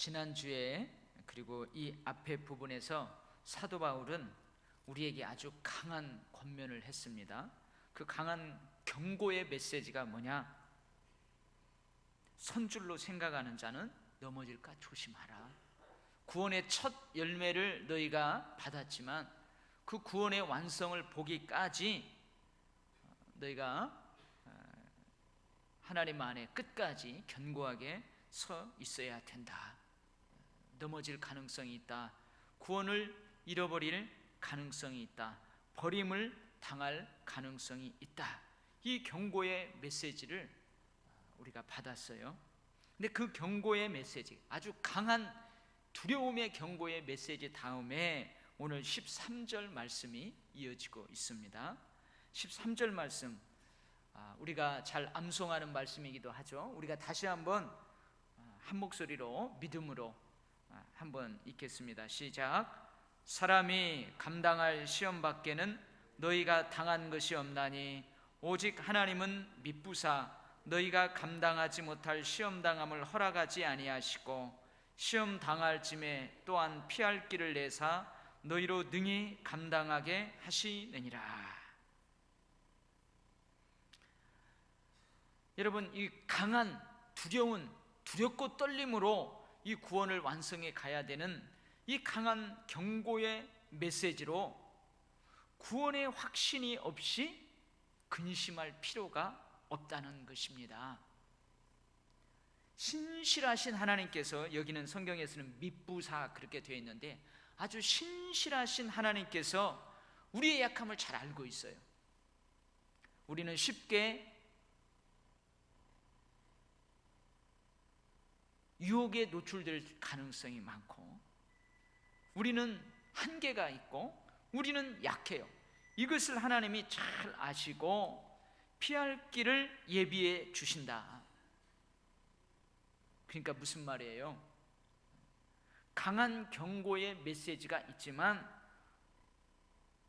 지난주에 그리고 이 앞에 부분에서 사도 바울은 우리에게 아주 강한 권면을 했습니다. 그 강한 경고의 메시지가 뭐냐? 선줄로 생각하는 자는 넘어질까 조심하라. 구원의 첫 열매를 너희가 받았지만 그 구원의 완성을 보기까지 너희가 하나님 안에 끝까지 견고하게 서 있어야 된다. 넘어질 가능성이 있다. 구원을 잃어버릴 가능성이 있다. 버림을 당할 가능성이 있다. 이 경고의 메시지를 우리가 받았어요. 근데 그 경고의 메시지, 아주 강한 두려움의 경고의 메시지 다음에 오늘 13절 말씀이 이어지고 있습니다. 13절 말씀, 우리가 잘 암송하는 말씀이기도 하죠. 우리가 다시 한번 한 목소리로 믿음으로 한번 읽겠습니다. 시작. 사람이 감당할 시험 밖에는 너희가 당한 것이 없나니 오직 하나님은 미쁘사 너희가 감당하지 못할 시험 당함을 허락하지 아니하시고 시험 당할 쯤에 또한 피할 길을 내사 너희로 능히 감당하게 하시느니라. 여러분, 이 강한 두렵고 떨림으로 이 구원을 완성해 가야 되는 이 강한 경고의 메시지로 구원의 확신이 없이 근심할 필요가 없다는 것입니다. 신실하신 하나님께서, 여기는 성경에서는 미쁘사 그렇게 되어 있는데 아주 신실하신 하나님께서 우리의 약함을 잘 알고 있어요. 우리는 쉽게 유혹에 노출될 가능성이 많고 우리는 한계가 있고 우리는 약해요. 이것을 하나님이 잘 아시고 피할 길을 예비해 주신다. 그러니까 무슨 말이에요? 강한 경고의 메시지가 있지만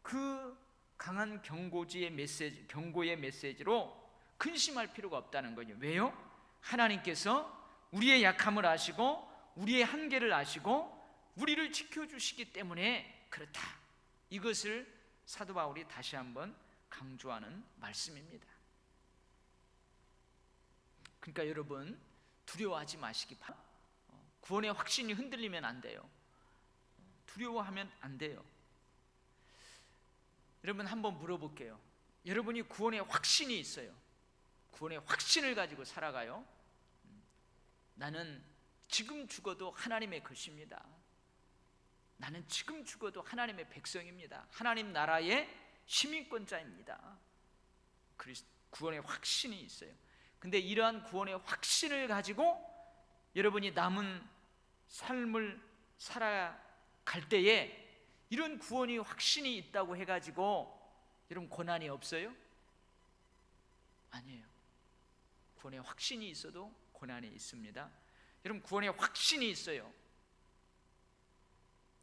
그 강한 경고의 메시지로 근심할 필요가 없다는 거예요. 왜요? 하나님께서 우리의 약함을 아시고 우리의 한계를 아시고 우리를 지켜주시기 때문에 그렇다. 이것을 사도 바울이 다시 한번 강조하는 말씀입니다. 그러니까 여러분, 두려워하지 마시기 바랍니다. 구원의 확신이 흔들리면 안 돼요. 두려워하면 안 돼요. 여러분, 한번 물어볼게요. 여러분이 구원의 확신이 있어요. 구원의 확신을 가지고 살아가요. 나는 지금 죽어도 하나님의 것입니다. 나는 지금 죽어도 하나님의 백성입니다. 하나님 나라의 시민권자입니다. 구원의 확신이 있어요. 근데 이러한 구원의 확신을 가지고 여러분이 남은 삶을 살아갈 때에 이런 구원의 확신이 있다고 해가지고 여러분 고난이 없어요? 아니에요. 구원의 확신이 있어도 고난이 있습니다. 여러분, 구원의 확신이 있어요.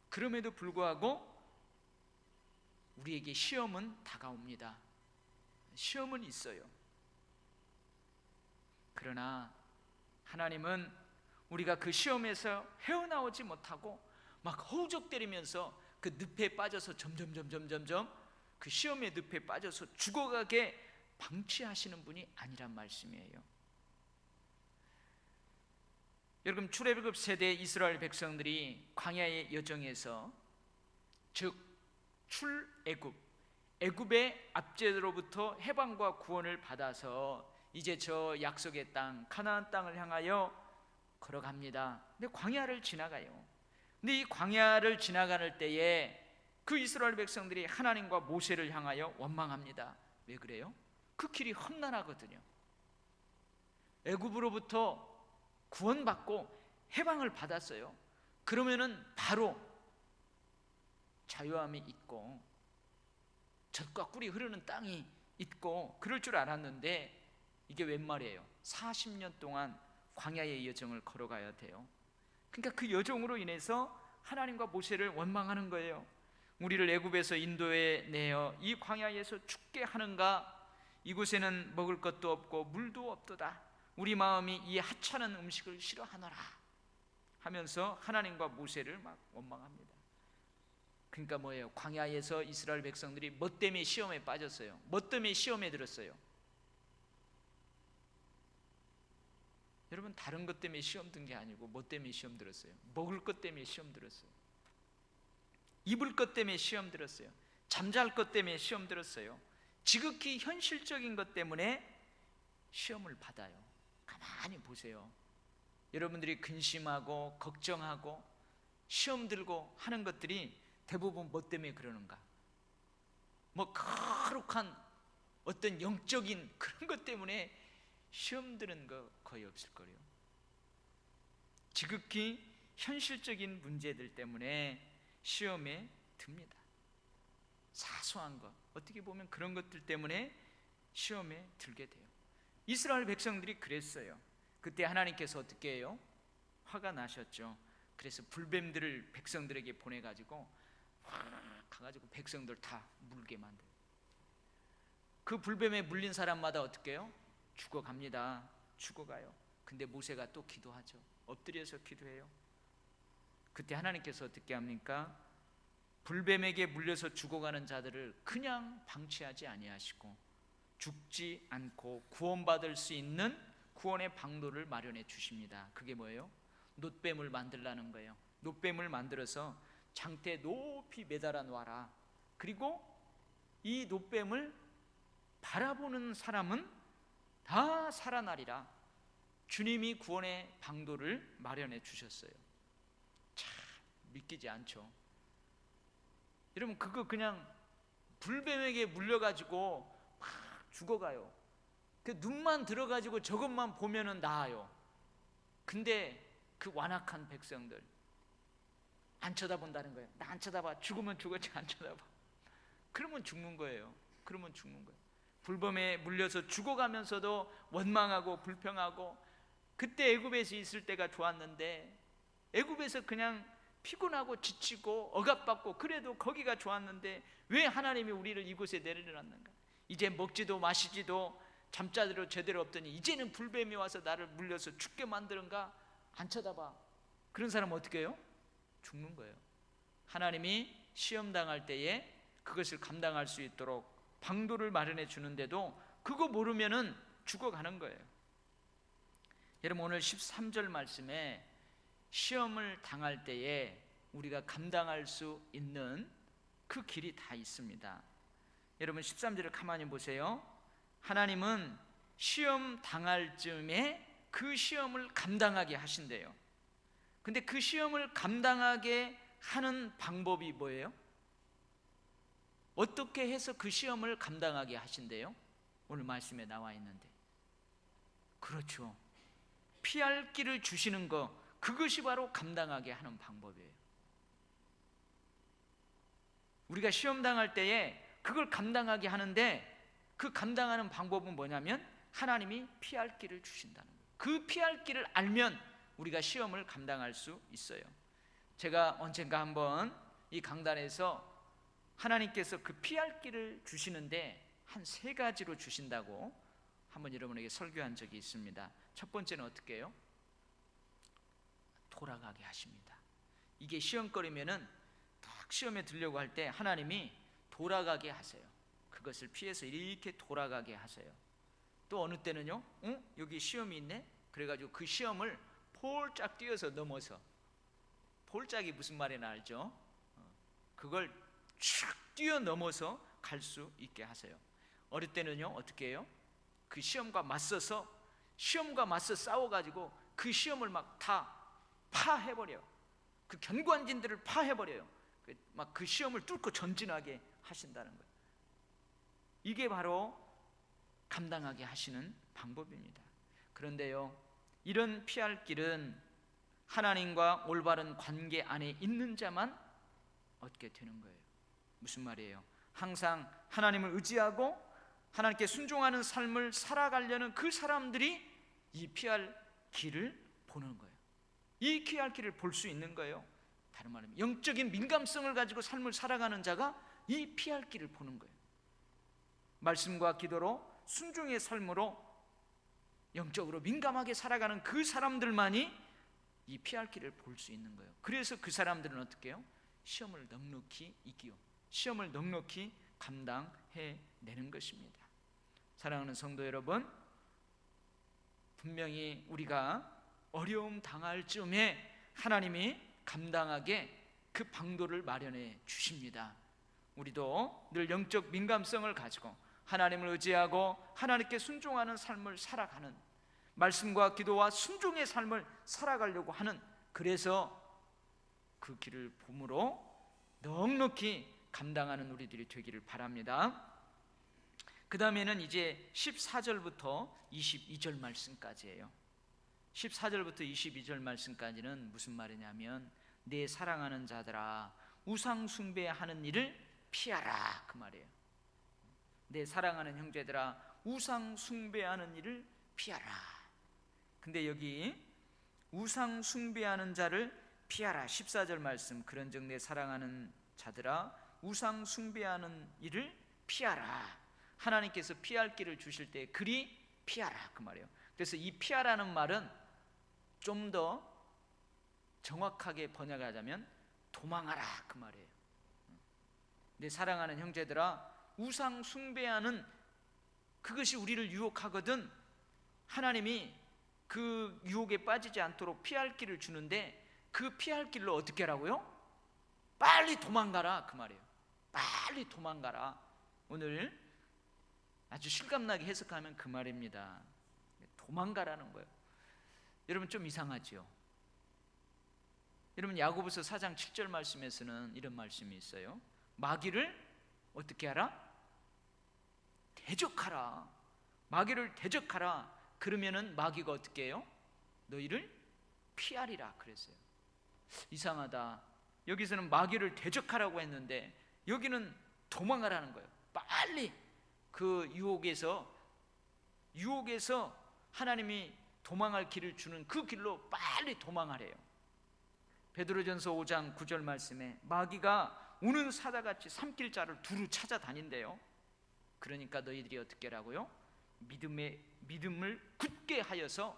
그럼에도 불구하고 우리에게 시험은 다가옵니다. 시험은 있어요. 그러나 하나님은 우리가 그 시험에서 헤어나오지 못하고 막 허우적대리면서 그 늪에 빠져서 점점 그 시험의 늪에 빠져서 죽어가게 방치하시는 분이 아니란 말씀이에요. 여러분, 출애굽 세대 이스라엘 백성들이 광야의 여정에서, 즉 애굽의 압제로부터 해방과 구원을 받아서 이제 저 약속의 땅 가나안 땅을 향하여 걸어갑니다. 근데 광야를 지나가요. 근데 이 광야를 지나가는 때에 그 이스라엘 백성들이 하나님과 모세를 향하여 원망합니다. 왜 그래요? 그 길이 험난하거든요. 애굽으로부터 구원받고 해방을 받았어요. 그러면은 바로 자유함이 있고 젖과 꿀이 흐르는 땅이 있고 그럴 줄 알았는데 이게 웬 말이에요? 40년 동안 광야의 여정을 걸어가야 돼요. 그러니까 그 여정으로 인해서 하나님과 모세를 원망하는 거예요. 우리를 애굽에서 인도해 내어 이 광야에서 죽게 하는가? 이곳에는 먹을 것도 없고 물도 없도다. 우리 마음이 이 하찮은 음식을 싫어하노라. 하면서 하나님과 모세를 막 원망합니다. 그러니까 뭐예요? 광야에서 이스라엘 백성들이 뭐 때문에 시험에 빠졌어요? 뭐 때문에 시험에 들었어요? 여러분, 다른 것 때문에 시험 든 게 아니고 뭐 때문에 시험 들었어요? 먹을 것 때문에 시험 들었어요. 입을 것 때문에 시험 들었어요. 잠잘 것 때문에 시험 들었어요. 지극히 현실적인 것 때문에 시험을 받아요. 가만히 보세요. 여러분들이 근심하고 걱정하고 시험 들고 하는 것들이 대부분 뭐 때문에 그러는가? 뭐 거룩한 어떤 영적인 그런 것 때문에 시험 드는 거 거의 없을 거예요. 지극히 현실적인 문제들 때문에 시험에 듭니다. 사소한 것, 어떻게 보면 그런 것들 때문에 시험에 들게 돼요. 이스라엘 백성들이 그랬어요. 그때 하나님께서 어떻게 해요? 화가 나셨죠. 그래서 불뱀들을 백성들에게 보내가지고 확 가가지고 백성들 다 물게 만들어요. 그 불뱀에 물린 사람마다 어떻게 해요? 죽어갑니다. 죽어가요. 근데 모세가 또 기도하죠. 엎드려서 기도해요. 그때 하나님께서 어떻게 합니까? 불뱀에게 물려서 죽어가는 자들을 그냥 방치하지 아니하시고 죽지 않고 구원받을 수 있는 구원의 방도를 마련해 주십니다. 그게 뭐예요? 놋뱀을 만들라는 거예요. 놋뱀을 만들어서 장대에 높이 매달아 놓아라. 그리고 이 놋뱀을 바라보는 사람은 다 살아나리라. 주님이 구원의 방도를 마련해 주셨어요. 참 믿기지 않죠. 여러분, 그거 그냥 불뱀에게 물려가지고 막 죽어가요. 그 눈만 들어가지고 저것만 보면은 나아요. 근데 그 완악한 백성들 안 쳐다본다는 거예요. 나 안 쳐다봐. 죽으면 죽었지 안 쳐다봐. 그러면 죽는 거예요. 그러면 죽는 거예요. 불뱀에 물려서 죽어가면서도 원망하고 불평하고, 그때 애굽에서 있을 때가 좋았는데 애굽에서 그냥 피곤하고 지치고 억압받고 그래도 거기가 좋았는데 왜 하나님이 우리를 이곳에 내려놨는가? 이제 먹지도 마시지도 잠자리로 제대로 없더니 이제는 불뱀이 와서 나를 물려서 죽게 만드는가? 안 쳐다봐. 그런 사람은 어떻게 해요? 죽는 거예요. 하나님이 시험당할 때에 그것을 감당할 수 있도록 방도를 마련해 주는데도 그거 모르면은 죽어가는 거예요. 여러분, 오늘 13절 말씀에 시험을 당할 때에 우리가 감당할 수 있는 그 길이 다 있습니다. 여러분, 13절을 가만히 보세요. 하나님은 시험 당할 즈음에 그 시험을 감당하게 하신대요. 근데 그 시험을 감당하게 하는 방법이 뭐예요? 어떻게 해서 그 시험을 감당하게 하신대요? 오늘 말씀에 나와 있는데. 그렇죠. 피할 길을 주시는 거, 그것이 바로 감당하게 하는 방법이에요. 우리가 시험 당할 때에 그걸 감당하게 하는데 그 감당하는 방법은 뭐냐면 하나님이 피할 길을 주신다는 거예요. 그 피할 길을 알면 우리가 시험을 감당할 수 있어요. 제가 언젠가 한번 이 강단에서 하나님께서 그 피할 길을 주시는데 한 3가지로 주신다고 한번 여러분에게 설교한 적이 있습니다. 첫 번째는 어떻게 해요? 돌아가게 하십니다. 이게 시험거리면은 딱 시험에 들려고 할 때 하나님이 돌아가게 하세요. 그것을 피해서 이렇게 돌아가게 하세요. 또 어느 때는요, 여기 시험이 있네? 그래가지고 그 시험을 폴짝 뛰어서 넘어서, 폴짝이 무슨 말이나 알죠? 그걸 쭉 뛰어넘어서 갈 수 있게 하세요. 어릴 때는요, 어떻게 해요? 그 시험과 맞서 싸워가지고 그 시험을 막 다 파해버려요. 그 견관진들을 파해버려요. 막 그 시험을 뚫고 전진하게 하신다는 거예요. 이게 바로 감당하게 하시는 방법입니다. 그런데요, 이런 피할 길은 하나님과 올바른 관계 안에 있는 자만 얻게 되는 거예요. 무슨 말이에요? 항상 하나님을 의지하고 하나님께 순종하는 삶을 살아가려는 그 사람들이 이 피할 길을 보는 거예요. 이 피할 길을 볼 수 있는 거예요. 다른 말하면 영적인 민감성을 가지고 삶을 살아가는 자가 이 피할 길을 보는 거예요. 말씀과 기도로 순종의 삶으로 영적으로 민감하게 살아가는 그 사람들만이 이 피할 길을 볼 수 있는 거예요. 그래서 그 사람들은 어떻게 해요? 시험을 넉넉히 이기요, 시험을 넉넉히 감당해내는 것입니다. 사랑하는 성도 여러분, 분명히 우리가 어려움 당할 즈음에 하나님이 감당하게 그 방도를 마련해 주십니다. 우리도 늘 영적 민감성을 가지고 하나님을 의지하고 하나님께 순종하는 삶을 살아가는, 말씀과 기도와 순종의 삶을 살아가려고 하는, 그래서 그 길을 봄으로 넉넉히 감당하는 우리들이 되기를 바랍니다. 그 다음에는 이제 14절부터 22절 말씀까지예요. 14절부터 22절 말씀까지는 무슨 말이냐면, 내 사랑하는 자들아 우상 숭배하는 일을 피하라, 그 말이에요. 내 사랑하는 형제들아 우상 숭배하는 일을 피하라. 근데 여기 우상 숭배하는 자를 피하라, 14절 말씀, 그런즉 내 사랑하는 자들아 우상 숭배하는 일을 피하라. 하나님께서 피할 길을 주실 때 그리 피하라, 그 말이에요. 그래서 이 피하라는 말은 좀 더 정확하게 번역하자면 도망하라, 그 말이에요. 내 사랑하는 형제들아 우상 숭배하는 그것이 우리를 유혹하거든 하나님이 그 유혹에 빠지지 않도록 피할 길을 주는데, 그 피할 길로 어떻게 하라고요? 빨리 도망가라, 그 말이에요. 빨리 도망가라. 오늘 아주 실감나게 해석하면 그 말입니다. 도망가라는 거예요. 여러분 좀 이상하죠? 여러분 야고보서 4장 7절 말씀에서는 이런 말씀이 있어요. 마귀를 어떻게 하라? 대적하라. 마귀를 대적하라. 그러면은 마귀가 어떻게 해요? 너희를 피하리라 그랬어요. 이상하다. 여기서는 마귀를 대적하라고 했는데 여기는 도망가라는 거예요. 빨리 그 유혹에서 하나님이 도망할 길을 주는 그 길로 빨리 도망하래요. 베드로전서 5장 9절 말씀에 마귀가 우는 사자같이 삼킬 자를 두루 찾아다닌대요. 그러니까 너희들이 어떻게 하라고요? 믿음을 굳게 하여서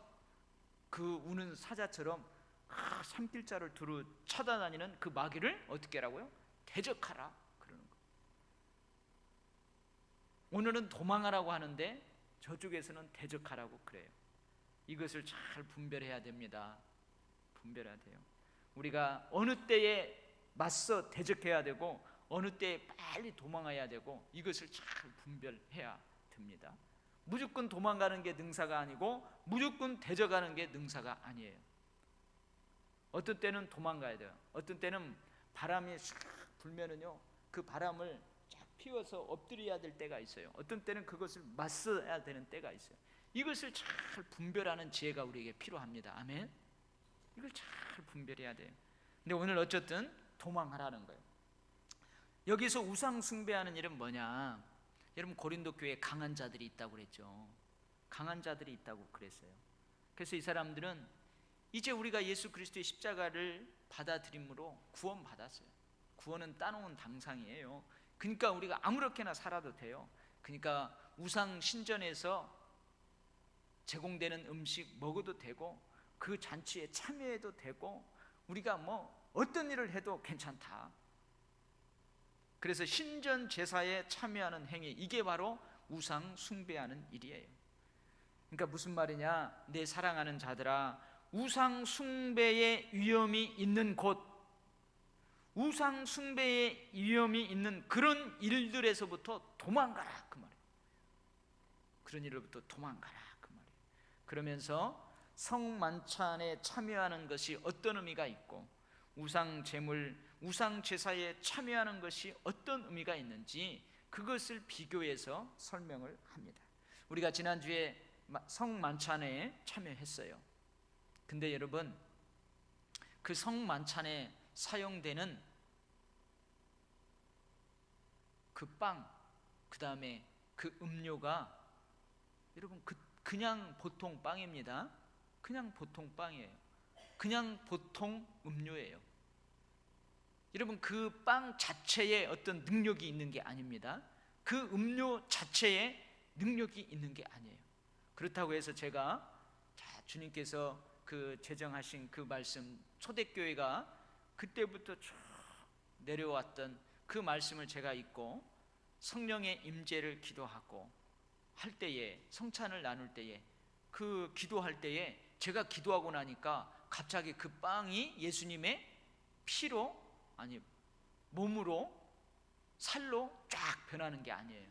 그 우는 사자처럼 삼킬 자를 두루 찾아다니는 그 마귀를 어떻게 하라고요? 대적하라 그러는 거예요. 오늘은 도망하라고 하는데 저쪽에서는 대적하라고 그래요. 이것을 잘 분별해야 됩니다. 분별해야 돼요. 우리가 어느 때에 맞서 대적해야 되고 어느 때에 빨리 도망가야 되고 이것을 잘 분별해야 됩니다. 무조건 도망가는 게 능사가 아니고 무조건 대적하는 게 능사가 아니에요. 어떤 때는 도망가야 돼요. 어떤 때는 바람이 싹 불면은요 그 바람을 쫙 피워서 엎드려야 될 때가 있어요. 어떤 때는 그것을 맞서야 되는 때가 있어요. 이것을 잘 분별하는 지혜가 우리에게 필요합니다. 아멘. 이걸 잘 분별해야 돼요. 근데 오늘 어쨌든 도망하라는 거예요. 여기서 우상 숭배하는 일은 뭐냐? 여러분 고린도 교회에 강한 자들이 있다고 그랬죠. 강한 자들이 있다고 그랬어요. 그래서 이 사람들은 이제 우리가 예수 그리스도의 십자가를 받아들임으로 구원받았어요. 구원은 따놓은 당상이에요. 그러니까 우리가 아무렇게나 살아도 돼요. 그러니까 우상 신전에서 제공되는 음식 먹어도 되고 그 잔치에 참여해도 되고 우리가 뭐 어떤 일을 해도 괜찮다. 그래서 신전 제사에 참여하는 행위, 이게 바로 우상 숭배하는 일이에요. 그러니까 무슨 말이냐? 내 사랑하는 자들아 우상 숭배의 위험이 있는 곳, 우상 숭배의 위험이 있는 그런 일들에서부터 도망가라 그 말이에요. 그런 일로부터 도망가라 그 말이에요. 그러면서 성만찬에 참여하는 것이 어떤 의미가 있고 우상 제물, 우상 제사에 참여하는 것이 어떤 의미가 있는지 그것을 비교해서 설명을 합니다. 우리가 지난주에 성만찬에 참여했어요. 근데 여러분 그 성만찬에 사용되는 그 빵, 그 다음에 그 음료가 여러분 그냥 보통 빵입니다. 그냥 보통 빵이에요. 그냥 보통 음료예요. 여러분 그 빵 자체에 어떤 능력이 있는 게 아닙니다. 그 음료 자체에 능력이 있는 게 아니에요. 그렇다고 해서 제가 주님께서 그 제정하신 그 말씀, 초대교회가 그때부터 쭉 내려왔던 그 말씀을 제가 읽고 성령의 임재를 기도하고 할 때에, 성찬을 나눌 때에, 그 기도할 때에 제가 기도하고 나니까 갑자기 그 빵이 예수님의 피로, 아니 몸으로, 살로 쫙 변하는 게 아니에요.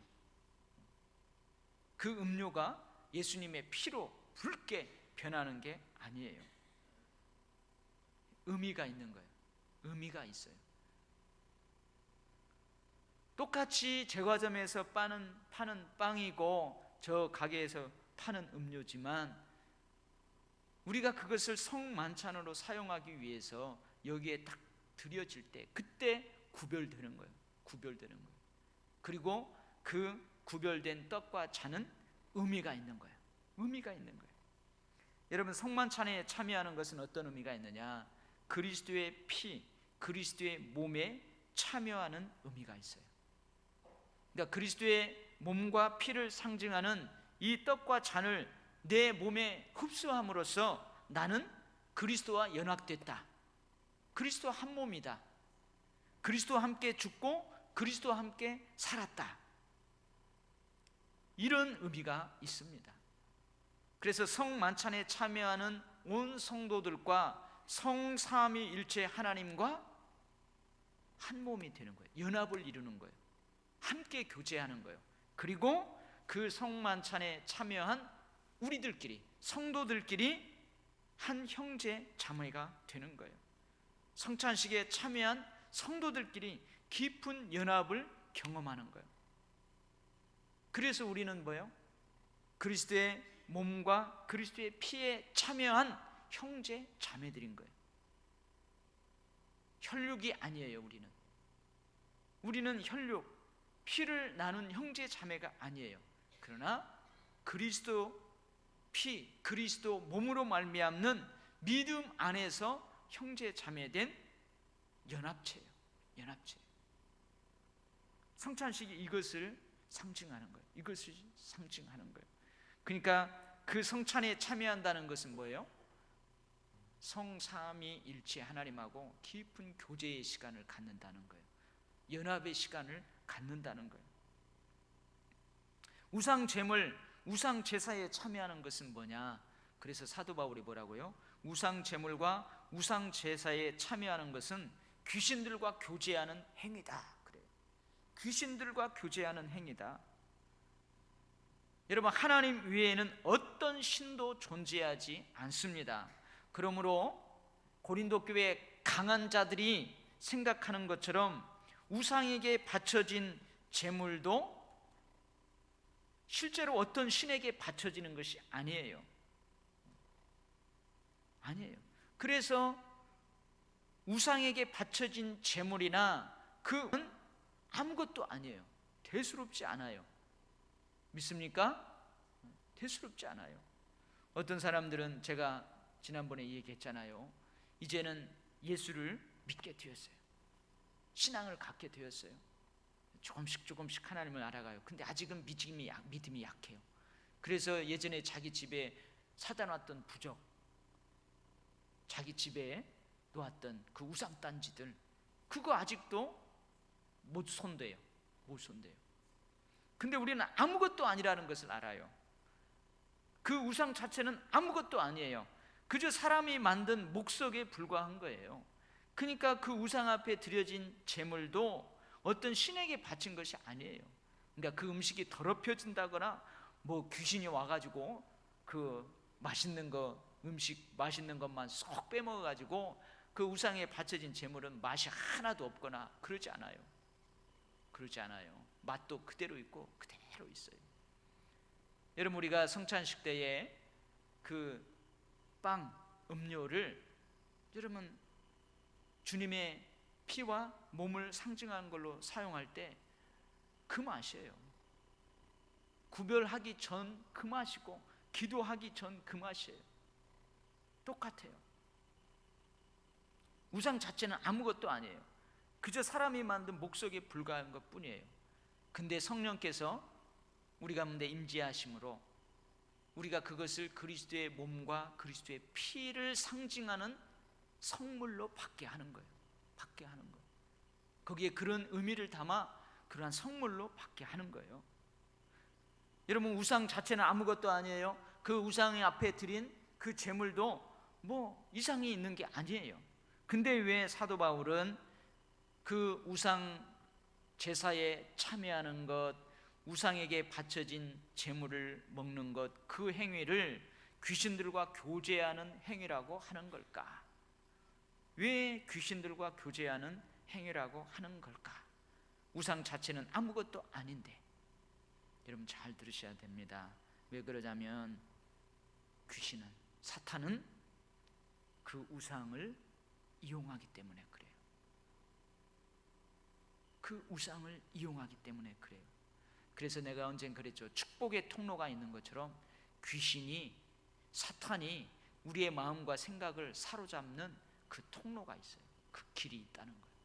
그 음료가 예수님의 피로 붉게 변하는 게 아니에요. 의미가 있는 거예요. 의미가 있어요. 똑같이 제과점에서 파는 빵이고 저 가게에서 파는 음료지만 우리가 그것을 성만찬으로 사용하기 위해서 여기에 딱 드려질 때 그때 구별되는 거예요. 구별되는 거예요. 그리고 그 구별된 떡과 잔은 의미가 있는 거예요. 의미가 있는 거예요. 여러분, 성만찬에 참여하는 것은 어떤 의미가 있느냐? 그리스도의 피, 그리스도의 몸에 참여하는 의미가 있어요. 그러니까 그리스도의 몸과 피를 상징하는 이 떡과 잔을 내 몸에 흡수함으로써 나는 그리스도와 연합됐다. 그리스도와 한 몸이다. 그리스도와 함께 죽고 그리스도와 함께 살았다. 이런 의미가 있습니다. 그래서 성만찬에 참여하는 온 성도들과 성삼위일체 하나님과 한 몸이 되는 거예요. 연합을 이루는 거예요. 함께 교제하는 거예요. 그리고 그 성만찬에 참여한 우리들끼리, 성도들끼리 한 형제 자매가 되는 거예요. 성찬식에 참여한 성도들끼리 깊은 연합을 경험하는 거예요. 그래서 우리는 뭐예요? 그리스도의 몸과 그리스도의 피에 참여한 형제 자매들인 거예요. 혈육이 아니에요. 우리는 혈육, 피를 나눈 형제 자매가 아니에요. 그러나 그리스도 피, 그리스도 몸으로 말미암는 믿음 안에서 형제 자매된 연합체예요. 연합체. 성찬식이 이것을 상징하는 거예요. 이것을 상징하는 거예요. 그러니까 그 성찬에 참여한다는 것은 뭐예요? 성삼위일체 하나님하고 깊은 교제의 시간을 갖는다는 거예요. 연합의 시간을 갖는다는 거예요. 우상 제물, 우상 제사에 참여하는 것은 뭐냐? 그래서 사도 바울이 뭐라고요? 우상 제물과 우상 제사에 참여하는 것은 귀신들과 교제하는 행위다. 그래요. 귀신들과 교제하는 행위다. 여러분, 하나님 외에는 어떤 신도 존재하지 않습니다. 그러므로 고린도 교회 강한 자들이 생각하는 것처럼 우상에게 바쳐진 제물도 실제로 어떤 신에게 바쳐지는 것이 아니에요. 아니에요. 그래서 우상에게 바쳐진 제물이나 그건 아무것도 아니에요. 대수롭지 않아요. 믿습니까? 대수롭지 않아요. 어떤 사람들은 제가 지난번에 얘기했잖아요. 이제는 예수를 믿게 되었어요. 신앙을 갖게 되었어요. 조금씩 하나님을 알아가요. 근데 아직은 믿음이 약해요. 그래서 예전에 자기 집에 사다 놨던 부적, 자기 집에 놓았던 그 우상단지들, 그거 아직도 못 손대요. 근데 우리는 아무것도 아니라는 것을 알아요. 그 우상 자체는 아무것도 아니에요. 그저 사람이 만든 목석에 불과한 거예요. 그러니까 그 우상 앞에 드려진 제물도 어떤 신에게 바친 것이 아니에요. 그러니까 그 음식이 더럽혀진다거나 뭐 귀신이 와가지고 그 맛있는 것만 쏙 빼먹어가지고 그 우상에 바쳐진 제물은 맛이 하나도 없거나 그러지 않아요. 맛도 그대로 있고 그대로 있어요. 여러분, 우리가 성찬식 때에 그 빵, 음료를 여러분 주님의 피와 몸을 상징하는 걸로 사용할 때 그 맛이에요. 구별하기 전 그 맛이고 기도하기 전 그 맛이에요. 똑같아요. 우상 자체는 아무것도 아니에요. 그저 사람이 만든 목석에 불과한 것뿐이에요. 근데 성령께서 우리 가운데 임재하심으로 우리가 그것을 그리스도의 몸과 그리스도의 피를 상징하는 성물로 받게 하는 거예요. 받게 하는 거예요. 거기에 그런 의미를 담아 그러한 성물로 받게 하는 거예요. 여러분, 우상 자체는 아무것도 아니에요. 그 우상의 앞에 드린 그 제물도 뭐 이상이 있는 게 아니에요. 근데 왜 사도 바울은 그 우상 제사에 참여하는 것, 우상에게 바쳐진 제물을 먹는 것, 그 행위를 귀신들과 교제하는 행위라고 하는 걸까? 왜 귀신들과 교제하는 행위라고 하는 걸까? 우상 자체는 아무것도 아닌데. 여러분 잘 들으셔야 됩니다. 왜 그러냐면 귀신은, 사탄은 그 우상을 이용하기 때문에 그래요. 그 우상을 이용하기 때문에 그래요. 그래서 내가 언젠 그랬죠. 축복의 통로가 있는 것처럼 귀신이, 사탄이 우리의 마음과 생각을 사로잡는 그 통로가 있어요. 그 길이 있다는 거예요.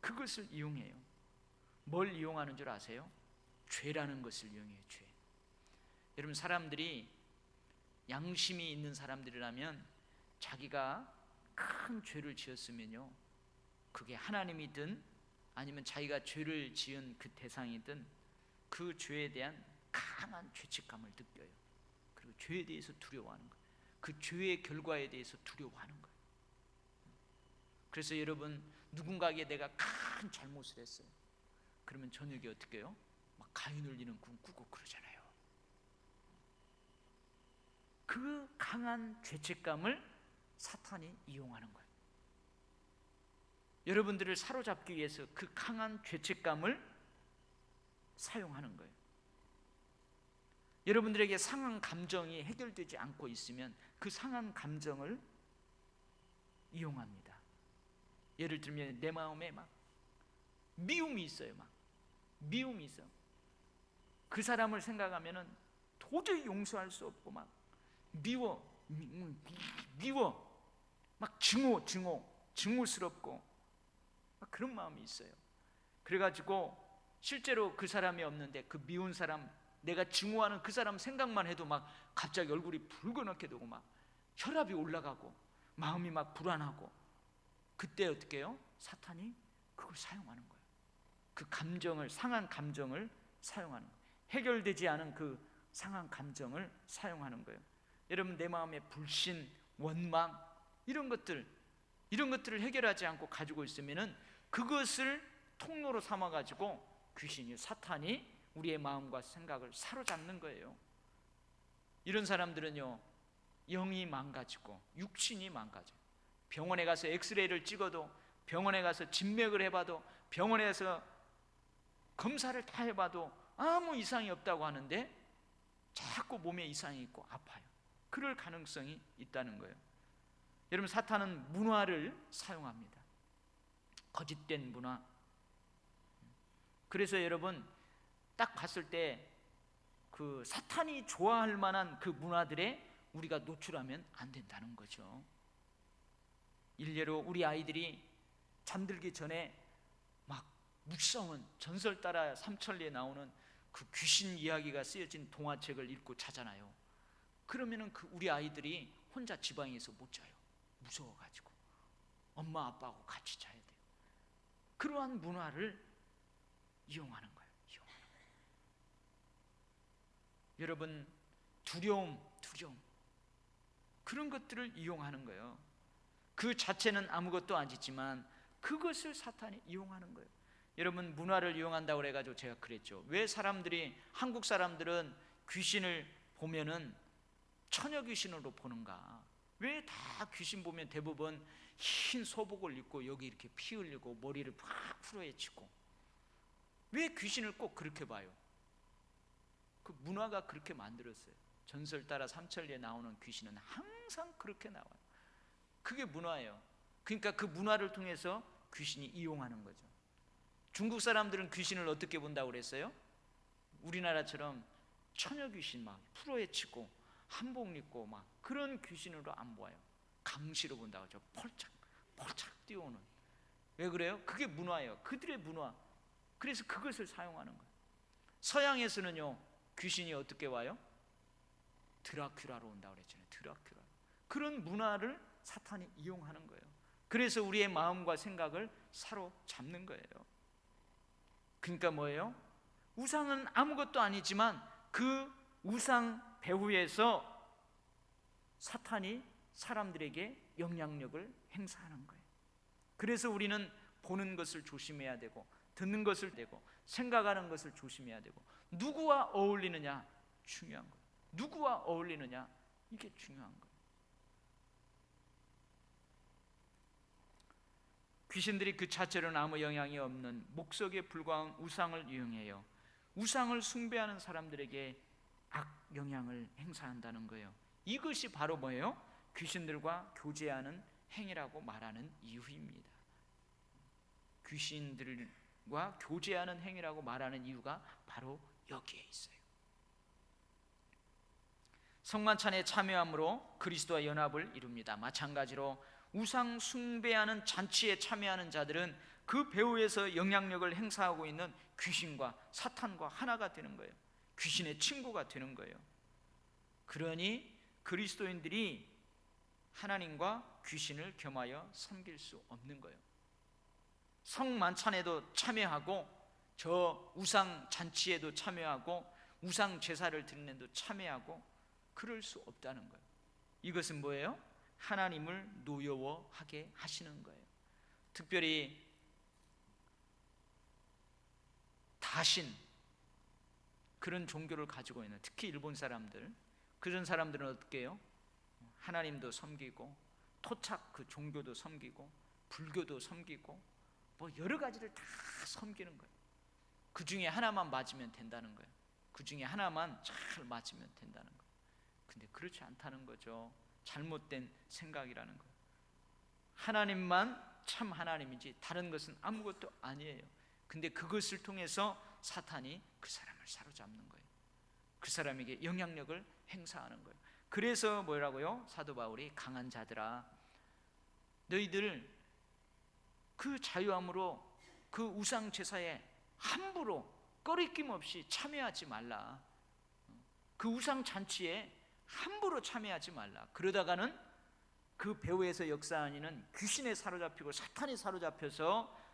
그것을 이용해요. 뭘 이용하는 줄 아세요? 죄라는 것을 이용해요. 죄. 여러분, 사람들이 양심이 있는 사람들이라면 자기가 큰 죄를 지었으면요, 그게 하나님이든 아니면 자기가 죄를 지은 그 대상이든 그 죄에 대한 강한 죄책감을 느껴요. 그리고 죄에 대해서 두려워하는 거예요. 그 죄의 결과에 대해서 두려워하는 거예요. 그래서 여러분, 누군가에게 내가 큰 잘못을 했어요. 그러면 저녁에 어떻게 해요? 막 가위 눌리는 꿈 꾸고 그러잖아요. 그 강한 죄책감을 사탄이 이용하는 거예요. 여러분들을 사로잡기 위해서 그 강한 죄책감을 사용하는 거예요. 여러분들에게 상한 감정이 해결되지 않고 있으면 그 상한 감정을 이용합니다. 예를 들면 내 마음에 막 미움이 있어요. 막 미움이 있어. 그 사람을 생각하면은 도저히 용서할 수 없고 막 미워, 막 증오스럽고 막 그런 마음이 있어요. 그래가지고 실제로 그 사람이 없는데 그 미운 사람, 내가 증오하는 그 사람 생각만 해도 막 갑자기 얼굴이 붉어놓게 되고 막 혈압이 올라가고 마음이 막 불안하고, 그때 어떻게 해요? 사탄이 그걸 사용하는 거예요. 그 감정을, 상한 감정을 사용하는 거예요. 해결되지 않은 그 상한 감정을 사용하는 거예요. 여러분, 내 마음에 불신, 원망 이런 것들을 해결하지 않고 가지고 있으면은 그것을 통로로 삼아 가지고 귀신이, 사탄이 우리의 마음과 생각을 사로잡는 거예요. 이런 사람들은요, 영이 망가지고 육신이 망가져요. 병원에 가서 엑스레이를 찍어도, 병원에 가서 진맥을 해봐도, 병원에 가서 검사를 다 해봐도 아무 이상이 없다고 하는데 자꾸 몸에 이상이 있고 아파요. 그럴 가능성이 있다는 거예요. 여러분, 사탄은 문화를 사용합니다. 거짓된 문화. 그래서 여러분, 딱 봤을 때 그 사탄이 좋아할 만한 그 문화들에 우리가 노출하면 안 된다는 거죠. 일례로 우리 아이들이 잠들기 전에 막 묵성은, 전설 따라 삼천리에 나오는 그 귀신 이야기가 쓰여진 동화책을 읽고 자잖아요. 그러면은 그 우리 아이들이 혼자 지방에서 못 자요. 무서워가지고 엄마 아빠하고 같이 자야 돼요. 그러한 문화를 이용하는 거예요. 여러분, 두려움 그런 것들을 이용하는 거예요. 그 자체는 아무것도 아니지만 그것을 사탄이 이용하는 거예요. 여러분, 문화를 이용한다고 그래가지고 제가 그랬죠. 왜 사람들이, 한국 사람들은 귀신을 보면은 처녀 귀신으로 보는가? 왜 다 귀신 보면 대부분 흰 소복을 입고 여기 이렇게 피 흘리고 머리를 팍 풀어헤치고, 왜 귀신을 꼭 그렇게 봐요? 그 문화가 그렇게 만들었어요. 전설 따라 삼천리에 나오는 귀신은 항상 그렇게 나와요. 그게 문화예요. 그러니까 그 문화를 통해서 귀신이 이용하는 거죠. 중국 사람들은 귀신을 어떻게 본다고 그랬어요? 우리나라처럼 처녀 귀신 막 풀어헤치고 한복 입고 막 그런 귀신으로 안 보아요. 감시로 본다고 하죠. 펄착 뛰어오는. 왜 그래요? 그게 문화예요. 그들의 문화. 그래서 그것을 사용하는 거예요. 서양에서는요, 귀신이 어떻게 와요? 드라큘라로 온다고 그랬잖아요. 드라큘라. 그런 문화를 사탄이 이용하는 거예요. 그래서 우리의 마음과 생각을 사로잡는 거예요. 그러니까 뭐예요? 우상은 아무것도 아니지만 그 우상 배후에서 사탄이 사람들에게 영향력을 행사하는 거예요. 그래서 우리는 보는 것을 조심해야 되고, 듣는 것을 되고, 생각하는 것을 조심해야 되고, 누구와 어울리느냐 중요한 거예요. 누구와 어울리느냐, 이게 중요한 거예요. 귀신들이 그 자체로는 아무 영향이 없는 목석에 불과한 우상을 이용해요. 우상을 숭배하는 사람들에게 악 영향을 행사한다는 거예요. 이것이 바로 뭐예요? 귀신들과 교제하는 행위라고 말하는 이유입니다. 귀신들과 교제하는 행위라고 말하는 이유가 바로 여기에 있어요. 성만찬에 참여함으로 그리스도와 연합을 이룹니다. 마찬가지로 우상 숭배하는 잔치에 참여하는 자들은 그 배후에서 영향력을 행사하고 있는 귀신과 사탄과 하나가 되는 거예요. 귀신의 친구가 되는 거예요. 그러니 그리스도인들이 하나님과 귀신을 겸하여 섬길 수 없는 거예요. 성만찬에도 참여하고 저 우상 잔치에도 참여하고 우상 제사를 드리는 데도 참여하고 그럴 수 없다는 거예요. 이것은 뭐예요? 하나님을 노여워하게 하시는 거예요. 특별히 다신 그런 종교를 가지고 있는, 특히 일본 사람들, 그런 사람들은 어떻게 해요? 하나님도 섬기고 토착 그 종교도 섬기고 불교도 섬기고 뭐 여러 가지를 다 섬기는 거예요. 그 중에 하나만 맞으면 된다는 거예요. 그 중에 하나만 잘 맞으면 된다는 거예요. 근데 그렇지 않다는 거죠. 잘못된 생각이라는 거예요. 하나님만 참 하나님이지 다른 것은 아무것도 아니에요. 근데 그것을 통해서 사탄이 그 사람을 사로잡는 거예요. 그 사람에게 영향력을 행사하는 거예요. 그래서 뭐라고요? 사도 바울이 강한 자들아, 너희들 그 자유함으로 그 우상 제사에 함부로 꺼리낌 없이 참여하지 말라. 그 우상 잔치에 함부로 참여하지 말라. 그러다가는 그 배후에서 역사하는 귀신에 사로잡히고 사탄이 사로잡혀서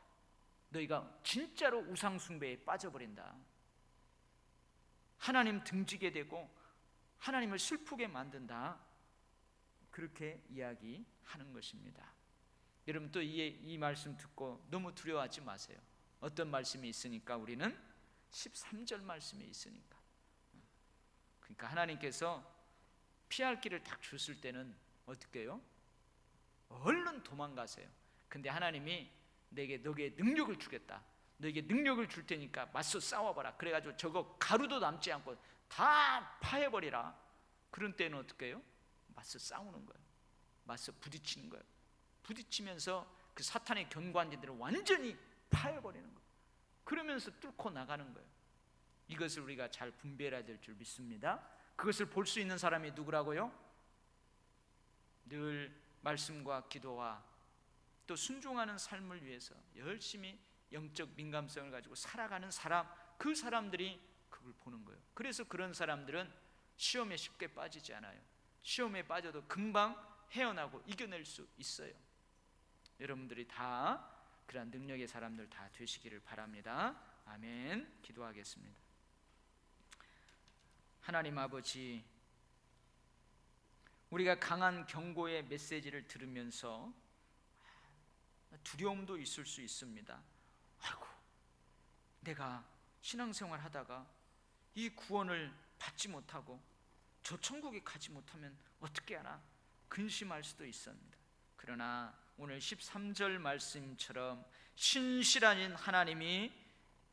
너희가 진짜로 우상 숭배에 빠져버린다. 하나님 등지게 되고 하나님을 슬프게 만든다. 그렇게 이야기하는 것입니다. 여러분 또 이 말씀 듣고 너무 두려워하지 마세요. 어떤 말씀이 있으니까? 우리는 13절 말씀이 있으니까. 그러니까 하나님께서 피할 길을 딱 줬을 때는 어떻게 해요? 얼른 도망가세요. 근데 하나님이 너에게 능력을 주겠다. 너에게 능력을 줄 테니까 맞서 싸워봐라. 그래가지고 저거 가루도 남지 않고 다 파해버리라. 그런 때는 어떻게 해요? 맞서 싸우는 거예요. 맞서 부딪히는 거예요. 부딪히면서 그 사탄의 견고한지들을 완전히 파해버리는 거예요. 그러면서 뚫고 나가는 거예요. 이것을 우리가 잘 분별해야 될 줄 믿습니다. 그것을 볼 수 있는 사람이 누구라고요? 늘 말씀과 기도와 또 순종하는 삶을 위해서 열심히 영적 민감성을 가지고 살아가는 사람, 그 사람들이 그걸 보는 거예요. 그래서 그런 사람들은 시험에 쉽게 빠지지 않아요. 시험에 빠져도 금방 헤어나고 이겨낼 수 있어요. 여러분들이 다 그러한 능력의 사람들 다 되시기를 바랍니다. 아멘. 기도하겠습니다. 하나님 아버지, 우리가 강한 경고의 메시지를 들으면서 두려움도 있을 수 있습니다. 아이고, 내가 신앙생활 하다가 이 구원을 받지 못하고 저 천국에 가지 못하면 어떻게 하나 근심할 수도 있습니다. 그러나 오늘 13절 말씀처럼 신실하신 하나님이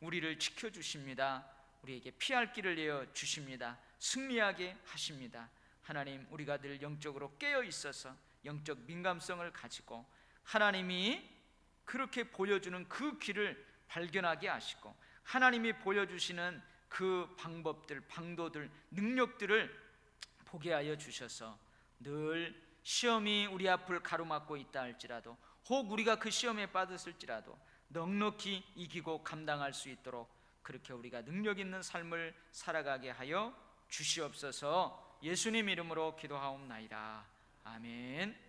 우리를 지켜주십니다. 우리에게 피할 길을 내어 주십니다. 승리하게 하십니다. 하나님, 우리가 늘 영적으로 깨어 있어서 영적 민감성을 가지고 하나님이 그렇게 보여주는 그 길을 발견하게 하시고 하나님이 보여주시는 그 방법들, 방도들, 능력들을 보게 하여 주셔서 늘 시험이 우리 앞을 가로막고 있다 할지라도 혹 우리가 그 시험에 빠졌을지라도 넉넉히 이기고 감당할 수 있도록 그렇게 우리가 능력 있는 삶을 살아가게 하여 주시옵소서. 예수님 이름으로 기도하옵나이다. 아멘.